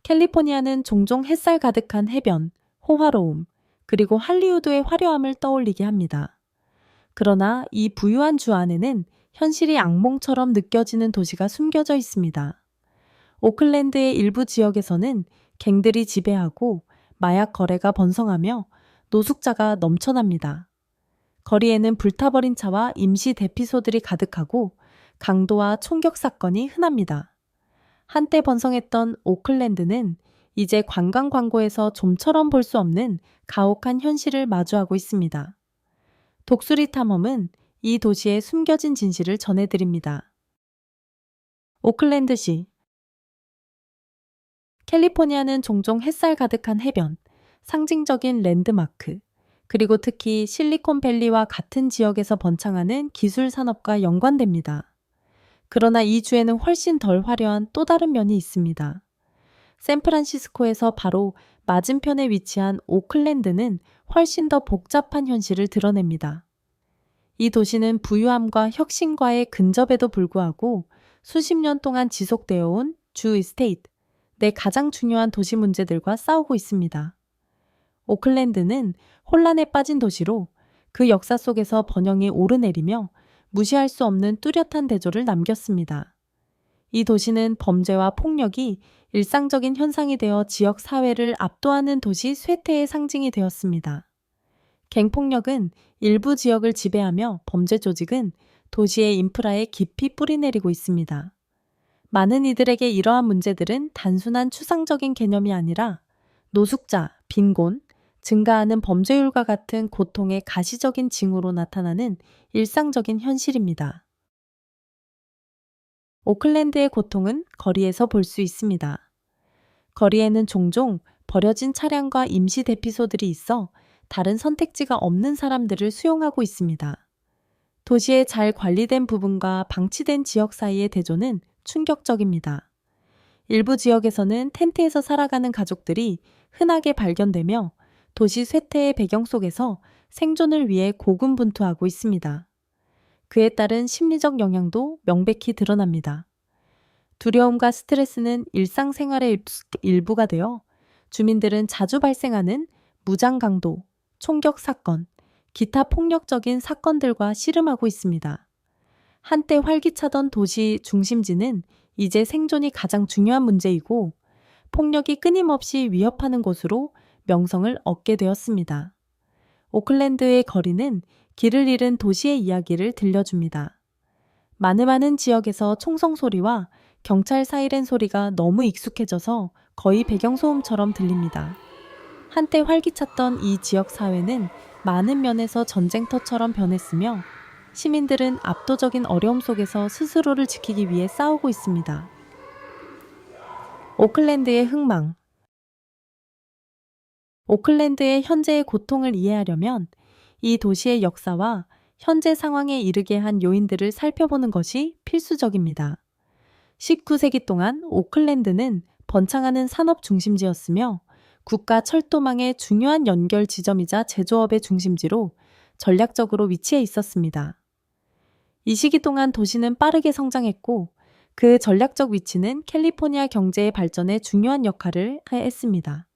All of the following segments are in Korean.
캘리포니아는 종종 햇살 가득한 해변, 호화로움, 그리고 할리우드의 화려함을 떠올리게 합니다. 그러나 이 부유한 주 안에는 현실이 악몽처럼 느껴지는 도시가 숨겨져 있습니다. 오클랜드의 일부 지역에서는 갱들이 지배하고 마약 거래가 번성하며 노숙자가 넘쳐납니다. 거리에는 불타버린 차와 임시 대피소들이 가득하고 강도와 총격 사건이 흔합니다. 한때 번성했던 오클랜드는 이제 관광 광고에서 좀처럼 볼 수 없는 가혹한 현실을 마주하고 있습니다. 독수리 탐험은 이 도시의 숨겨진 진실을 전해드립니다. 오클랜드시. 캘리포니아는 종종 햇살 가득한 해변, 상징적인 랜드마크, 그리고 특히 실리콘밸리와 같은 지역에서 번창하는 기술 산업과 연관됩니다. 그러나 이 주에는 훨씬 덜 화려한 또 다른 면이 있습니다. 샌프란시스코에서 바로 맞은편에 위치한 오클랜드는 훨씬 더 복잡한 현실을 드러냅니다. 이 도시는 부유함과 혁신과의 근접에도 불구하고 수십 년 동안 지속되어 온 주 이스테이트, 내 가장 중요한 도시 문제들과 싸우고 있습니다. 오클랜드는 혼란에 빠진 도시로 그 역사 속에서 번영이 오르내리며 무시할 수 없는 뚜렷한 대조를 남겼습니다. 이 도시는 범죄와 폭력이 일상적인 현상이 되어 지역 사회를 압도하는 도시 쇠퇴의 상징이 되었습니다. 갱폭력은 일부 지역을 지배하며 범죄 조직은 도시의 인프라에 깊이 뿌리내리고 있습니다. 많은 이들에게 이러한 문제들은 단순한 추상적인 개념이 아니라 노숙자, 빈곤, 증가하는 범죄율과 같은 고통의 가시적인 징후로 나타나는 일상적인 현실입니다. 오클랜드의 고통은 거리에서 볼 수 있습니다. 거리에는 종종 버려진 차량과 임시 대피소들이 있어 다른 선택지가 없는 사람들을 수용하고 있습니다. 도시의 잘 관리된 부분과 방치된 지역 사이의 대조는 충격적입니다. 일부 지역에서는 텐트에서 살아가는 가족들이 흔하게 발견되며 도시 쇠퇴의 배경 속에서 생존을 위해 고군분투하고 있습니다. 그에 따른 심리적 영향도 명백히 드러납니다. 두려움과 스트레스는 일상생활의 일부가 되어 주민들은 자주 발생하는 무장 강도, 총격 사건, 기타 폭력적인 사건들과 씨름하고 있습니다. 한때 활기차던 도시 중심지는 이제 생존이 가장 중요한 문제이고 폭력이 끊임없이 위협하는 곳으로 명성을 얻게 되었습니다. 오클랜드의 거리는 길을 잃은 도시의 이야기를 들려줍니다. 많은 지역에서 총성 소리와 경찰 사이렌 소리가 너무 익숙해져서 거의 배경소음처럼 들립니다. 한때 활기찼던 이 지역 사회는 많은 면에서 전쟁터처럼 변했으며 시민들은 압도적인 어려움 속에서 스스로를 지키기 위해 싸우고 있습니다. 오클랜드의 흥망. 오클랜드의 현재의 고통을 이해하려면 이 도시의 역사와 현재 상황에 이르게 한 요인들을 살펴보는 것이 필수적입니다. 19세기 동안 오클랜드는 번창하는 산업 중심지였으며 국가 철도망의 중요한 연결 지점이자 제조업의 중심지로 전략적으로 위치해 있었습니다. 이 시기 동안 도시는 빠르게 성장했고 그 전략적 위치는 캘리포니아 경제의 발전에 중요한 역할을 했습니다.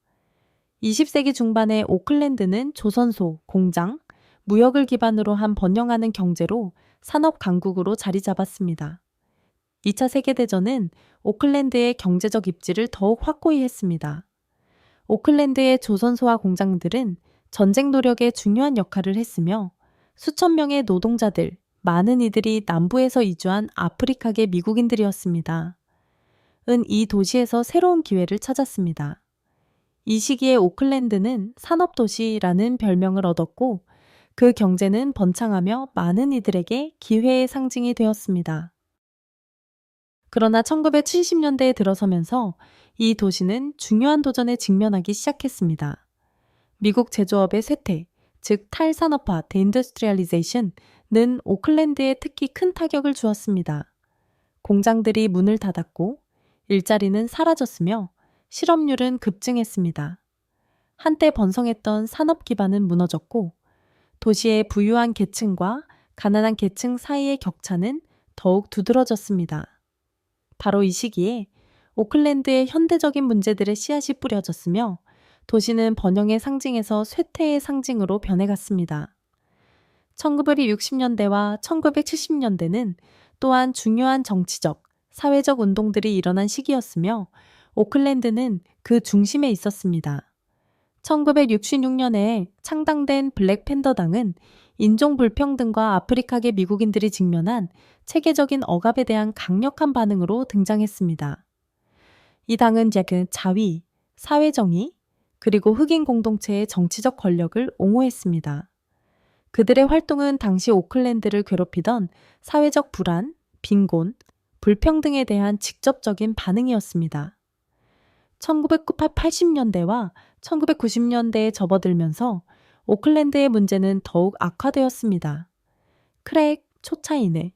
20세기 중반에 오클랜드는 조선소, 공장, 무역을 기반으로 한 번영하는 경제로 산업 강국으로 자리 잡았습니다. 2차 세계대전은 오클랜드의 경제적 입지를 더욱 확고히 했습니다. 오클랜드의 조선소와 공장들은 전쟁 노력에 중요한 역할을 했으며 수천 명의 노동자들, 많은 이들이 남부에서 이주한 아프리카계 미국인들이었습니다. 이 도시에서 새로운 기회를 찾았습니다. 이 시기에 오클랜드는 산업도시라는 별명을 얻었고 그 경제는 번창하며 많은 이들에게 기회의 상징이 되었습니다. 그러나 1970년대에 들어서면서 이 도시는 중요한 도전에 직면하기 시작했습니다. 미국 제조업의 쇠퇴, 즉 탈산업화 (deindustrialization)는 오클랜드에 특히 큰 타격을 주었습니다. 공장들이 문을 닫았고 일자리는 사라졌으며 실업률은 급증했습니다. 한때 번성했던 산업 기반은 무너졌고 도시의 부유한 계층과 가난한 계층 사이의 격차는 더욱 두드러졌습니다. 바로 이 시기에 오클랜드의 현대적인 문제들의 씨앗이 뿌려졌으며 도시는 번영의 상징에서 쇠퇴의 상징으로 변해갔습니다. 1960년대와 1970년대는 또한 중요한 정치적, 사회적 운동들이 일어난 시기였으며 오클랜드는 그 중심에 있었습니다. 1966년에 창당된 블랙팬더당은 인종 불평등과 아프리카계 미국인들이 직면한 체계적인 억압에 대한 강력한 반응으로 등장했습니다. 이 당은 자위, 사회정의, 그리고 흑인 공동체의 정치적 권력을 옹호했습니다. 그들의 활동은 당시 오클랜드를 괴롭히던 사회적 불안, 빈곤, 불평등에 대한 직접적인 반응이었습니다. 1980년대와 1990년대에 접어들면서 오클랜드의 문제는 더욱 악화되었습니다. 크랙, 초차이네,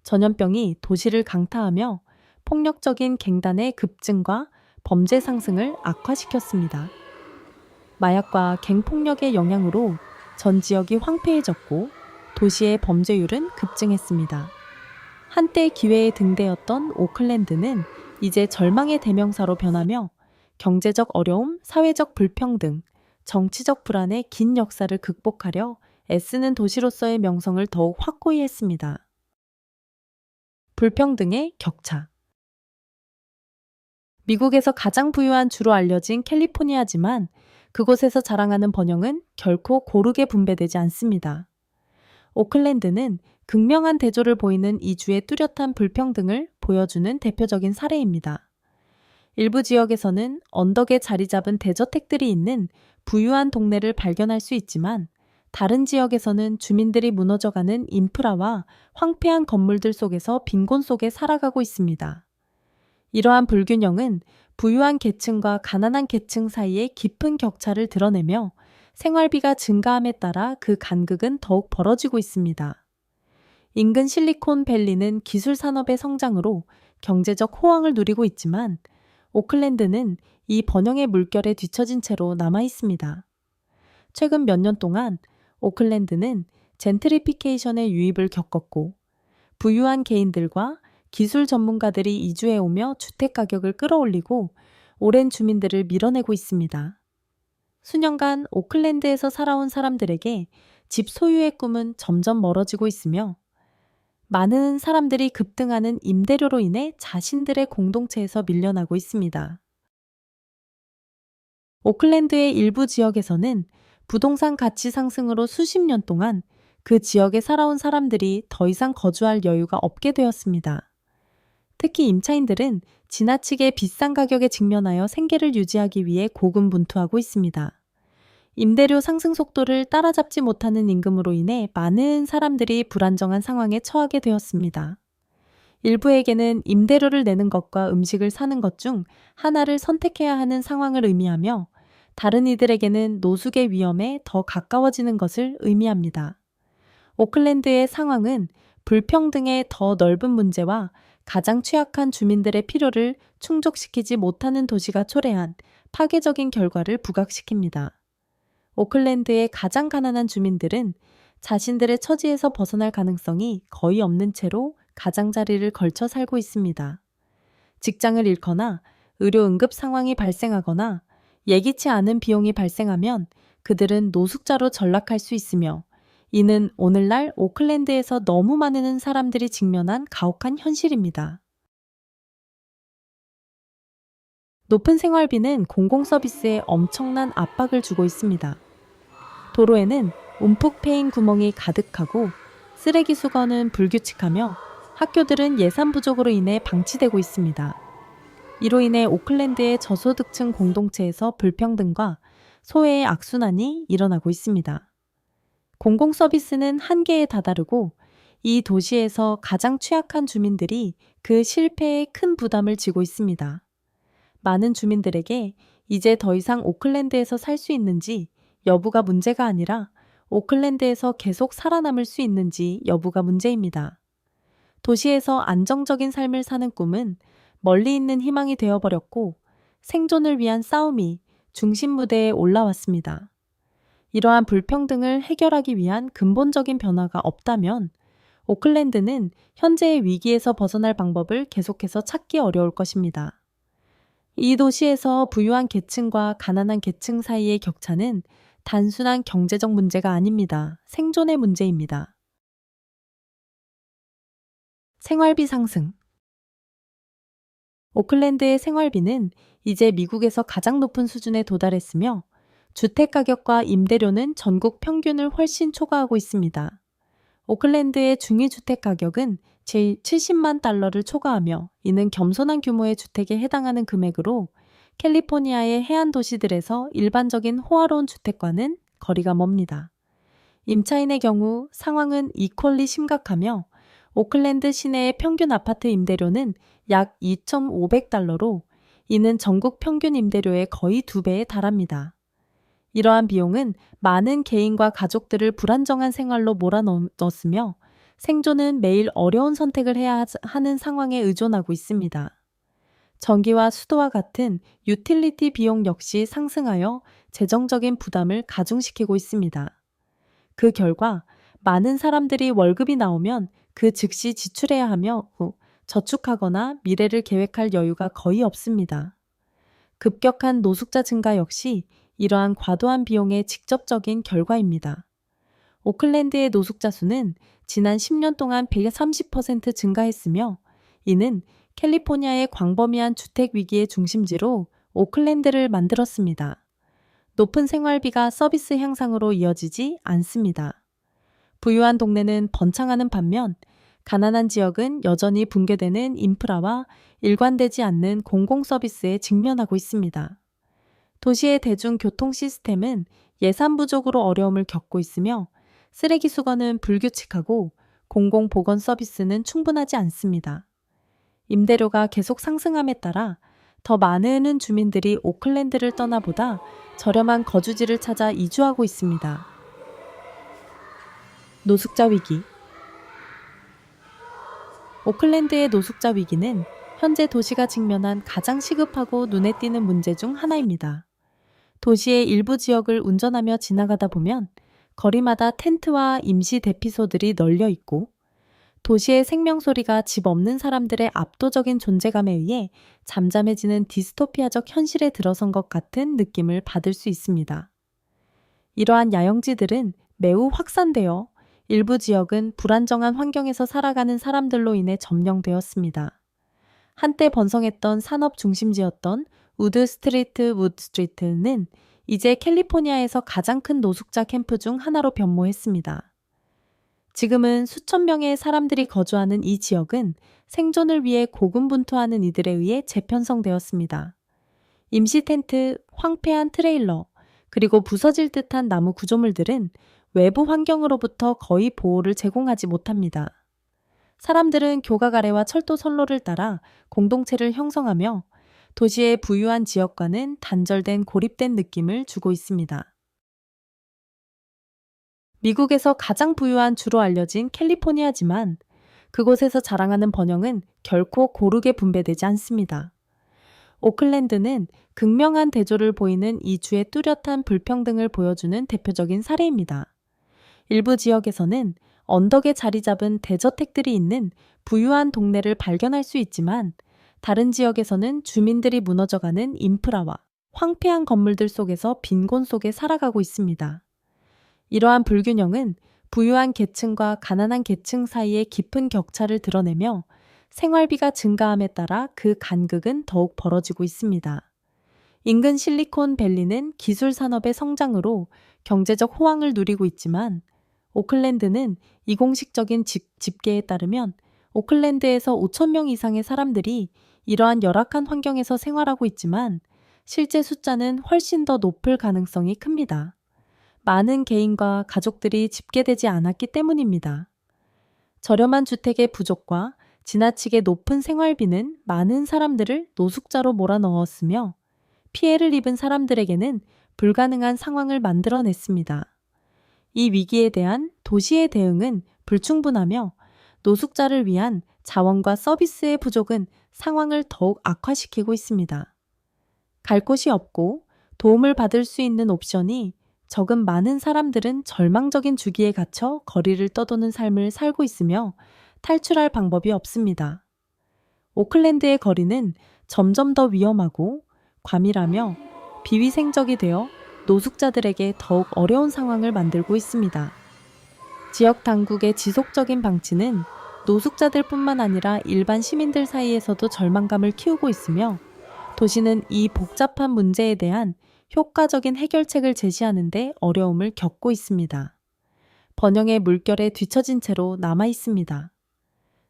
전염병이 도시를 강타하며 폭력적인 갱단의 급증과 범죄 상승을 악화시켰습니다. 마약과 갱폭력의 영향으로 전 지역이 황폐해졌고 도시의 범죄율은 급증했습니다. 한때 기회의 등대였던 오클랜드는 이제 절망의 대명사로 변하며 경제적 어려움, 사회적 불평등, 정치적 불안의 긴 역사를 극복하려 애쓰는 도시로서의 명성을 더욱 확고히 했습니다. 불평등의 격차. 미국에서 가장 부유한 주로 알려진 캘리포니아지만 그곳에서 자랑하는 번영은 결코 고르게 분배되지 않습니다. 오클랜드는 극명한 대조를 보이는 이 주의 뚜렷한 불평등을 보여주는 대표적인 사례입니다. 일부 지역에서는 언덕에 자리 잡은 대저택들이 있는 부유한 동네를 발견할 수 있지만 다른 지역에서는 주민들이 무너져가는 인프라와 황폐한 건물들 속에서 빈곤 속에 살아가고 있습니다. 이러한 불균형은 부유한 계층과 가난한 계층 사이의 깊은 격차를 드러내며 생활비가 증가함에 따라 그 간극은 더욱 벌어지고 있습니다. 인근 실리콘밸리는 기술 산업의 성장으로 경제적 호황을 누리고 있지만 오클랜드는 이 번영의 물결에 뒤처진 채로 남아 있습니다. 최근 몇 년 동안 오클랜드는 젠트리피케이션의 유입을 겪었고 부유한 개인들과 기술 전문가들이 이주해 오며 주택 가격을 끌어올리고 오랜 주민들을 밀어내고 있습니다. 수년간 오클랜드에서 살아온 사람들에게 집 소유의 꿈은 점점 멀어지고 있으며 많은 사람들이 급등하는 임대료로 인해 자신들의 공동체에서 밀려나고 있습니다. 오클랜드의 일부 지역에서는 부동산 가치 상승으로 수십 년 동안 그 지역에 살아온 사람들이 더 이상 거주할 여유가 없게 되었습니다. 특히 임차인들은 지나치게 비싼 가격에 직면하여 생계를 유지하기 위해 고군분투하고 있습니다. 임대료 상승 속도를 따라잡지 못하는 임금으로 인해 많은 사람들이 불안정한 상황에 처하게 되었습니다. 일부에게는 임대료를 내는 것과 음식을 사는 것 중 하나를 선택해야 하는 상황을 의미하며 다른 이들에게는 노숙의 위험에 더 가까워지는 것을 의미합니다. 오클랜드의 상황은 불평등의 더 넓은 문제와 가장 취약한 주민들의 필요를 충족시키지 못하는 도시가 초래한 파괴적인 결과를 부각시킵니다. 오클랜드의 가장 가난한 주민들은 자신들의 처지에서 벗어날 가능성이 거의 없는 채로 가장자리를 걸쳐 살고 있습니다. 직장을 잃거나 의료 응급 상황이 발생하거나 예기치 않은 비용이 발생하면 그들은 노숙자로 전락할 수 있으며 이는 오늘날 오클랜드에서 너무 많은 사람들이 직면한 가혹한 현실입니다. 높은 생활비는 공공서비스에 엄청난 압박을 주고 있습니다. 도로에는 움푹 패인 구멍이 가득하고 쓰레기 수거는 불규칙하며 학교들은 예산 부족으로 인해 방치되고 있습니다. 이로 인해 오클랜드의 저소득층 공동체에서 불평등과 소외의 악순환이 일어나고 있습니다. 공공서비스는 한계에 다다르고 이 도시에서 가장 취약한 주민들이 그 실패에 큰 부담을 지고 있습니다. 많은 주민들에게 이제 더 이상 오클랜드에서 살 수 있는지 여부가 문제가 아니라 오클랜드에서 계속 살아남을 수 있는지 여부가 문제입니다. 도시에서 안정적인 삶을 사는 꿈은 멀리 있는 희망이 되어버렸고 생존을 위한 싸움이 중심 무대에 올라왔습니다. 이러한 불평등을 해결하기 위한 근본적인 변화가 없다면 오클랜드는 현재의 위기에서 벗어날 방법을 계속해서 찾기 어려울 것입니다. 이 도시에서 부유한 계층과 가난한 계층 사이의 격차는 단순한 경제적 문제가 아닙니다. 생존의 문제입니다. 생활비 상승. 오클랜드의 생활비는 이제 미국에서 가장 높은 수준에 도달했으며 주택 가격과 임대료는 전국 평균을 훨씬 초과하고 있습니다. 오클랜드의 중위주택 가격은 제 70만 달러를 초과하며 이는 겸손한 규모의 주택에 해당하는 금액으로 캘리포니아의 해안 도시들에서 일반적인 호화로운 주택과는 거리가 멉니다. 임차인의 경우 상황은 이퀄리 심각하며 오클랜드 시내의 평균 아파트 임대료는 약 2,500달러로 이는 전국 평균 임대료의 거의 2배에 달합니다. 이러한 비용은 많은 개인과 가족들을 불안정한 생활로 몰아넣었으며 생존은 매일 어려운 선택을 해야 하는 상황에 의존하고 있습니다. 전기와 수도와 같은 유틸리티 비용 역시 상승하여 재정적인 부담을 가중시키고 있습니다. 그 결과 많은 사람들이 월급이 나오면 그 즉시 지출해야 하며 저축하거나 미래를 계획할 여유가 거의 없습니다. 급격한 노숙자 증가 역시 이러한 과도한 비용의 직접적인 결과입니다. 오클랜드의 노숙자 수는 지난 10년 동안 130% 증가했으며 이는 캘리포니아의 광범위한 주택 위기의 중심지로 오클랜드를 만들었습니다. 높은 생활비가 서비스 향상으로 이어지지 않습니다. 부유한 동네는 번창하는 반면 가난한 지역은 여전히 붕괴되는 인프라와 일관되지 않는 공공 서비스에 직면하고 있습니다. 도시의 대중교통 시스템은 예산 부족으로 어려움을 겪고 있으며 쓰레기 수거는 불규칙하고 공공보건 서비스는 충분하지 않습니다. 임대료가 계속 상승함에 따라 더 많은 주민들이 오클랜드를 떠나보다 저렴한 거주지를 찾아 이주하고 있습니다. 노숙자 위기. 오클랜드의 노숙자 위기는 현재 도시가 직면한 가장 시급하고 눈에 띄는 문제 중 하나입니다. 도시의 일부 지역을 운전하며 지나가다 보면 거리마다 텐트와 임시 대피소들이 널려 있고 도시의 생명소리가 집 없는 사람들의 압도적인 존재감에 의해 잠잠해지는 디스토피아적 현실에 들어선 것 같은 느낌을 받을 수 있습니다. 이러한 야영지들은 매우 확산되어 일부 지역은 불안정한 환경에서 살아가는 사람들로 인해 점령되었습니다. 한때 번성했던 산업 중심지였던 우드 스트리트는 이제 캘리포니아에서 가장 큰 노숙자 캠프 중 하나로 변모했습니다. 지금은 수천 명의 사람들이 거주하는 이 지역은 생존을 위해 고군분투하는 이들에 의해 재편성되었습니다. 임시 텐트, 황폐한 트레일러, 그리고 부서질 듯한 나무 구조물들은 외부 환경으로부터 거의 보호를 제공하지 못합니다. 사람들은 교각 아래와 철도 선로를 따라 공동체를 형성하며 도시의 부유한 지역과는 단절된 고립된 느낌을 주고 있습니다. 미국에서 가장 부유한 주로 알려진 캘리포니아지만 그곳에서 자랑하는 번영은 결코 고르게 분배되지 않습니다. 오클랜드는 극명한 대조를 보이는 이 주의 뚜렷한 불평등을 보여주는 대표적인 사례입니다. 일부 지역에서는 언덕에 자리 잡은 대저택들이 있는 부유한 동네를 발견할 수 있지만 다른 지역에서는 주민들이 무너져가는 인프라와 황폐한 건물들 속에서 빈곤 속에 살아가고 있습니다. 이러한 불균형은 부유한 계층과 가난한 계층 사이의 깊은 격차를 드러내며 생활비가 증가함에 따라 그 간극은 더욱 벌어지고 있습니다. 인근 실리콘밸리는 기술 산업의 성장으로 경제적 호황을 누리고 있지만 오클랜드는 이공식적인 집계에 따르면 오클랜드에서 5,000명 이상의 사람들이 이러한 열악한 환경에서 생활하고 있지만 실제 숫자는 훨씬 더 높을 가능성이 큽니다. 많은 개인과 가족들이 집계되지 않았기 때문입니다. 저렴한 주택의 부족과 지나치게 높은 생활비는 많은 사람들을 노숙자로 몰아넣었으며 피해를 입은 사람들에게는 불가능한 상황을 만들어냈습니다. 이 위기에 대한 도시의 대응은 불충분하며 노숙자를 위한 자원과 서비스의 부족은 상황을 더욱 악화시키고 있습니다. 갈 곳이 없고 도움을 받을 수 있는 옵션이 적은 많은 사람들은 절망적인 주기에 갇혀 거리를 떠도는 삶을 살고 있으며 탈출할 방법이 없습니다. 오클랜드의 거리는 점점 더 위험하고 과밀하며 비위생적이 되어 노숙자들에게 더욱 어려운 상황을 만들고 있습니다. 지역 당국의 지속적인 방치는 노숙자들뿐만 아니라 일반 시민들 사이에서도 절망감을 키우고 있으며 도시는 이 복잡한 문제에 대한 효과적인 해결책을 제시하는 데 어려움을 겪고 있습니다. 번영의 물결에 뒤처진 채로 남아 있습니다.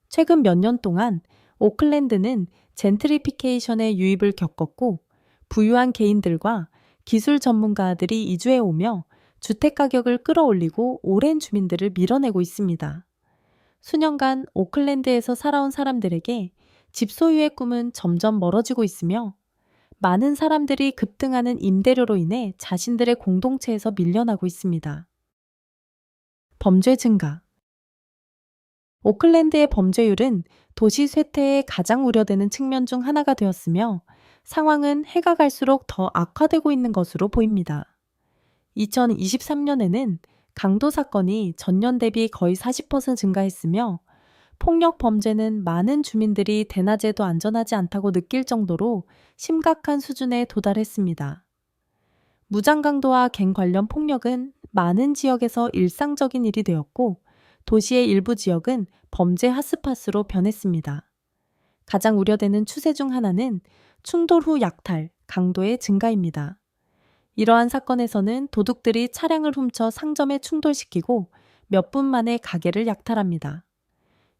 최근 몇 년 동안 오클랜드는 젠트리피케이션의 유입을 겪었고 부유한 개인들과 기술 전문가들이 이주해 오며 주택 가격을 끌어올리고 오랜 주민들을 밀어내고 있습니다. 수년간 오클랜드에서 살아온 사람들에게 집 소유의 꿈은 점점 멀어지고 있으며 많은 사람들이 급등하는 임대료로 인해 자신들의 공동체에서 밀려나고 있습니다. 범죄 증가. 오클랜드의 범죄율은 도시 쇠퇴에 가장 우려되는 측면 중 하나가 되었으며 상황은 해가 갈수록 더 악화되고 있는 것으로 보입니다. 2023년에는 강도 사건이 전년 대비 거의 40% 증가했으며 폭력 범죄는 많은 주민들이 대낮에도 안전하지 않다고 느낄 정도로 심각한 수준에 도달했습니다. 무장강도와 갱 관련 폭력은 많은 지역에서 일상적인 일이 되었고 도시의 일부 지역은 범죄 핫스팟으로 변했습니다. 가장 우려되는 추세 중 하나는 충돌 후 약탈, 강도의 증가입니다. 이러한 사건에서는 도둑들이 차량을 훔쳐 상점에 충돌시키고 몇 분 만에 가게를 약탈합니다.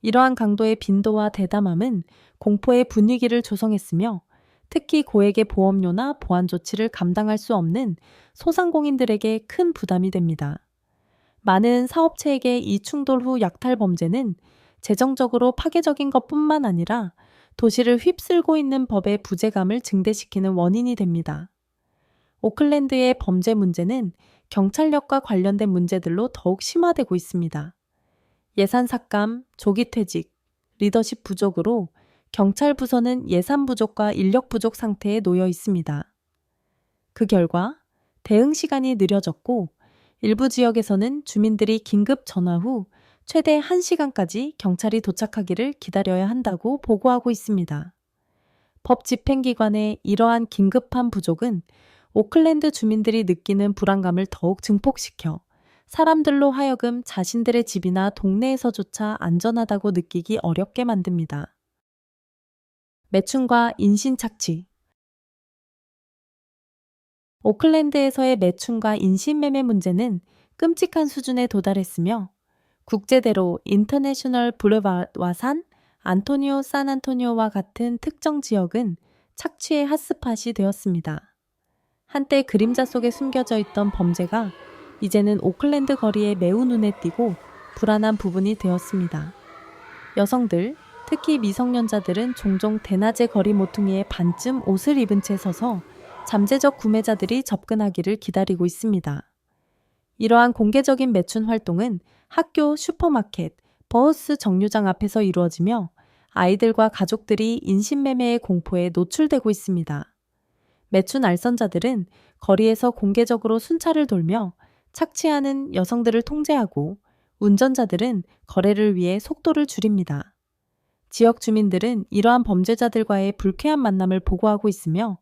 이러한 강도의 빈도와 대담함은 공포의 분위기를 조성했으며 특히 고액의 보험료나 보안 조치를 감당할 수 없는 소상공인들에게 큰 부담이 됩니다. 많은 사업체에게 이 충돌 후 약탈 범죄는 재정적으로 파괴적인 것뿐만 아니라 도시를 휩쓸고 있는 법의 부재감을 증대시키는 원인이 됩니다. 오클랜드의 범죄 문제는 경찰력과 관련된 문제들로 더욱 심화되고 있습니다. 예산 삭감, 조기 퇴직, 리더십 부족으로 경찰 부서는 예산 부족과 인력 부족 상태에 놓여 있습니다. 그 결과 대응 시간이 느려졌고 일부 지역에서는 주민들이 긴급 전화 후 최대 1시간까지 경찰이 도착하기를 기다려야 한다고 보고하고 있습니다. 법 집행기관의 이러한 긴급한 부족은 오클랜드 주민들이 느끼는 불안감을 더욱 증폭시켜 사람들로 하여금 자신들의 집이나 동네에서조차 안전하다고 느끼기 어렵게 만듭니다. 매춘과 인신착취. 오클랜드에서의 매춘과 인신매매 문제는 끔찍한 수준에 도달했으며 국제대로 인터내셔널 블루바드와 산 안토니오 산안토니오와 같은 특정 지역은 착취의 핫스팟이 되었습니다. 한때 그림자 속에 숨겨져 있던 범죄가 이제는 오클랜드 거리에 매우 눈에 띄고 불안한 부분이 되었습니다. 여성들, 특히 미성년자들은 종종 대낮의 거리 모퉁이에 반쯤 옷을 입은 채 서서 잠재적 구매자들이 접근하기를 기다리고 있습니다. 이러한 공개적인 매춘 활동은 학교, 슈퍼마켓, 버스 정류장 앞에서 이루어지며 아이들과 가족들이 인신매매의 공포에 노출되고 있습니다. 매춘 알선자들은 거리에서 공개적으로 순찰을 돌며 착취하는 여성들을 통제하고 운전자들은 거래를 위해 속도를 줄입니다. 지역 주민들은 이러한 범죄자들과의 불쾌한 만남을 보고하고 있으며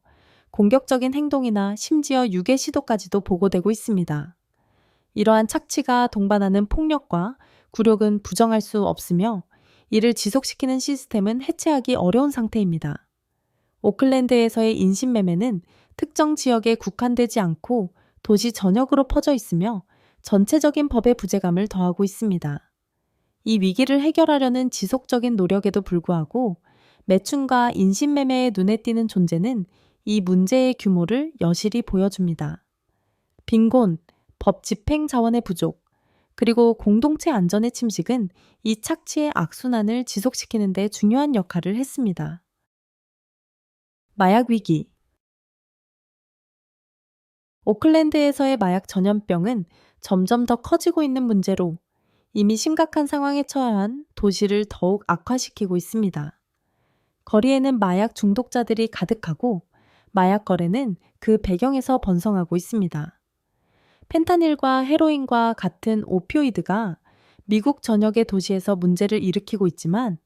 공격적인 행동이나 심지어 유괴 시도까지도 보고되고 있습니다. 이러한 착취가 동반하는 폭력과 굴욕은 부정할 수 없으며 이를 지속시키는 시스템은 해체하기 어려운 상태입니다. 오클랜드에서의 인신매매는 특정 지역에 국한되지 않고 도시 전역으로 퍼져 있으며 전체적인 법의 부재감을 더하고 있습니다. 이 위기를 해결하려는 지속적인 노력에도 불구하고 매춘과 인신매매의 눈에 띄는 존재는 이 문제의 규모를 여실히 보여줍니다. 빈곤, 법 집행 자원의 부족, 그리고 공동체 안전의 침식은 이 착취의 악순환을 지속시키는 데 중요한 역할을 했습니다. 마약 위기. 오클랜드에서의 마약 전염병은 점점 더 커지고 있는 문제로 이미 심각한 상황에 처한 도시를 더욱 악화시키고 있습니다. 거리에는 마약 중독자들이 가득하고 마약 거래는 그 배경에서 번성하고 있습니다. 펜타닐과 헤로인과 같은 오피오이드가 미국 전역의 도시에서 문제를 일으키고 있지만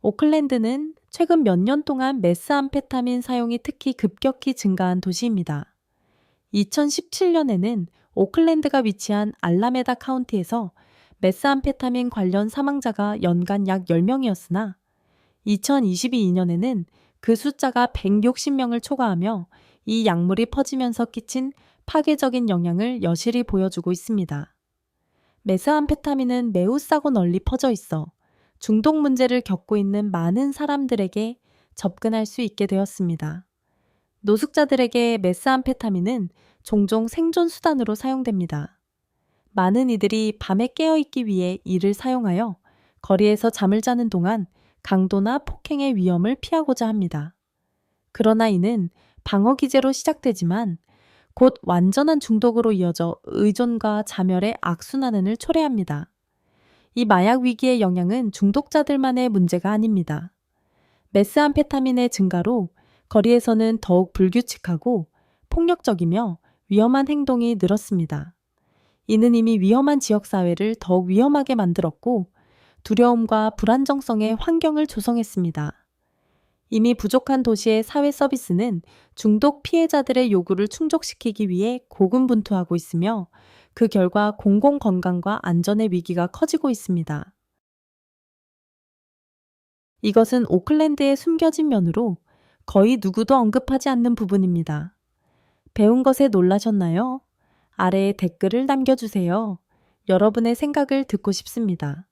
오클랜드는 최근 몇 년 동안 메스암페타민 사용이 특히 급격히 증가한 도시입니다. 2017년에는 오클랜드가 위치한 알라메다 카운티에서 메스암페타민 관련 사망자가 연간 약 10명이었으나 2022년에는 그 숫자가 160명을 초과하며 이 약물이 퍼지면서 끼친 파괴적인 영향을 여실히 보여주고 있습니다. 메스암페타민은 매우 싸고 널리 퍼져 있어 중독 문제를 겪고 있는 많은 사람들에게 접근할 수 있게 되었습니다. 노숙자들에게 메스암페타민은 종종 생존 수단으로 사용됩니다. 많은 이들이 밤에 깨어있기 위해 이를 사용하여 거리에서 잠을 자는 동안 강도나 폭행의 위험을 피하고자 합니다. 그러나 이는 방어 기제로 시작되지만 곧 완전한 중독으로 이어져 의존과 자멸의 악순환을 초래합니다. 이 마약 위기의 영향은 중독자들만의 문제가 아닙니다. 메스암페타민의 증가로 거리에서는 더욱 불규칙하고 폭력적이며 위험한 행동이 늘었습니다. 이는 이미 위험한 지역사회를 더욱 위험하게 만들었고 두려움과 불안정성의 환경을 조성했습니다. 이미 부족한 도시의 사회 서비스는 중독 피해자들의 요구를 충족시키기 위해 고군분투하고 있으며 그 결과 공공건강과 안전의 위기가 커지고 있습니다. 이것은 오클랜드의 숨겨진 면으로 거의 누구도 언급하지 않는 부분입니다. 배운 것에 놀라셨나요? 아래에 댓글을 남겨주세요. 여러분의 생각을 듣고 싶습니다.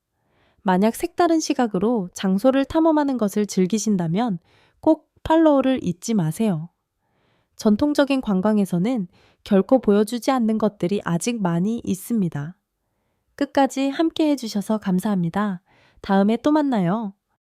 만약 색다른 시각으로 장소를 탐험하는 것을 즐기신다면 꼭 팔로우를 잊지 마세요. 전통적인 관광에서는 결코 보여주지 않는 것들이 아직 많이 있습니다. 끝까지 함께 해주셔서 감사합니다. 다음에 또 만나요.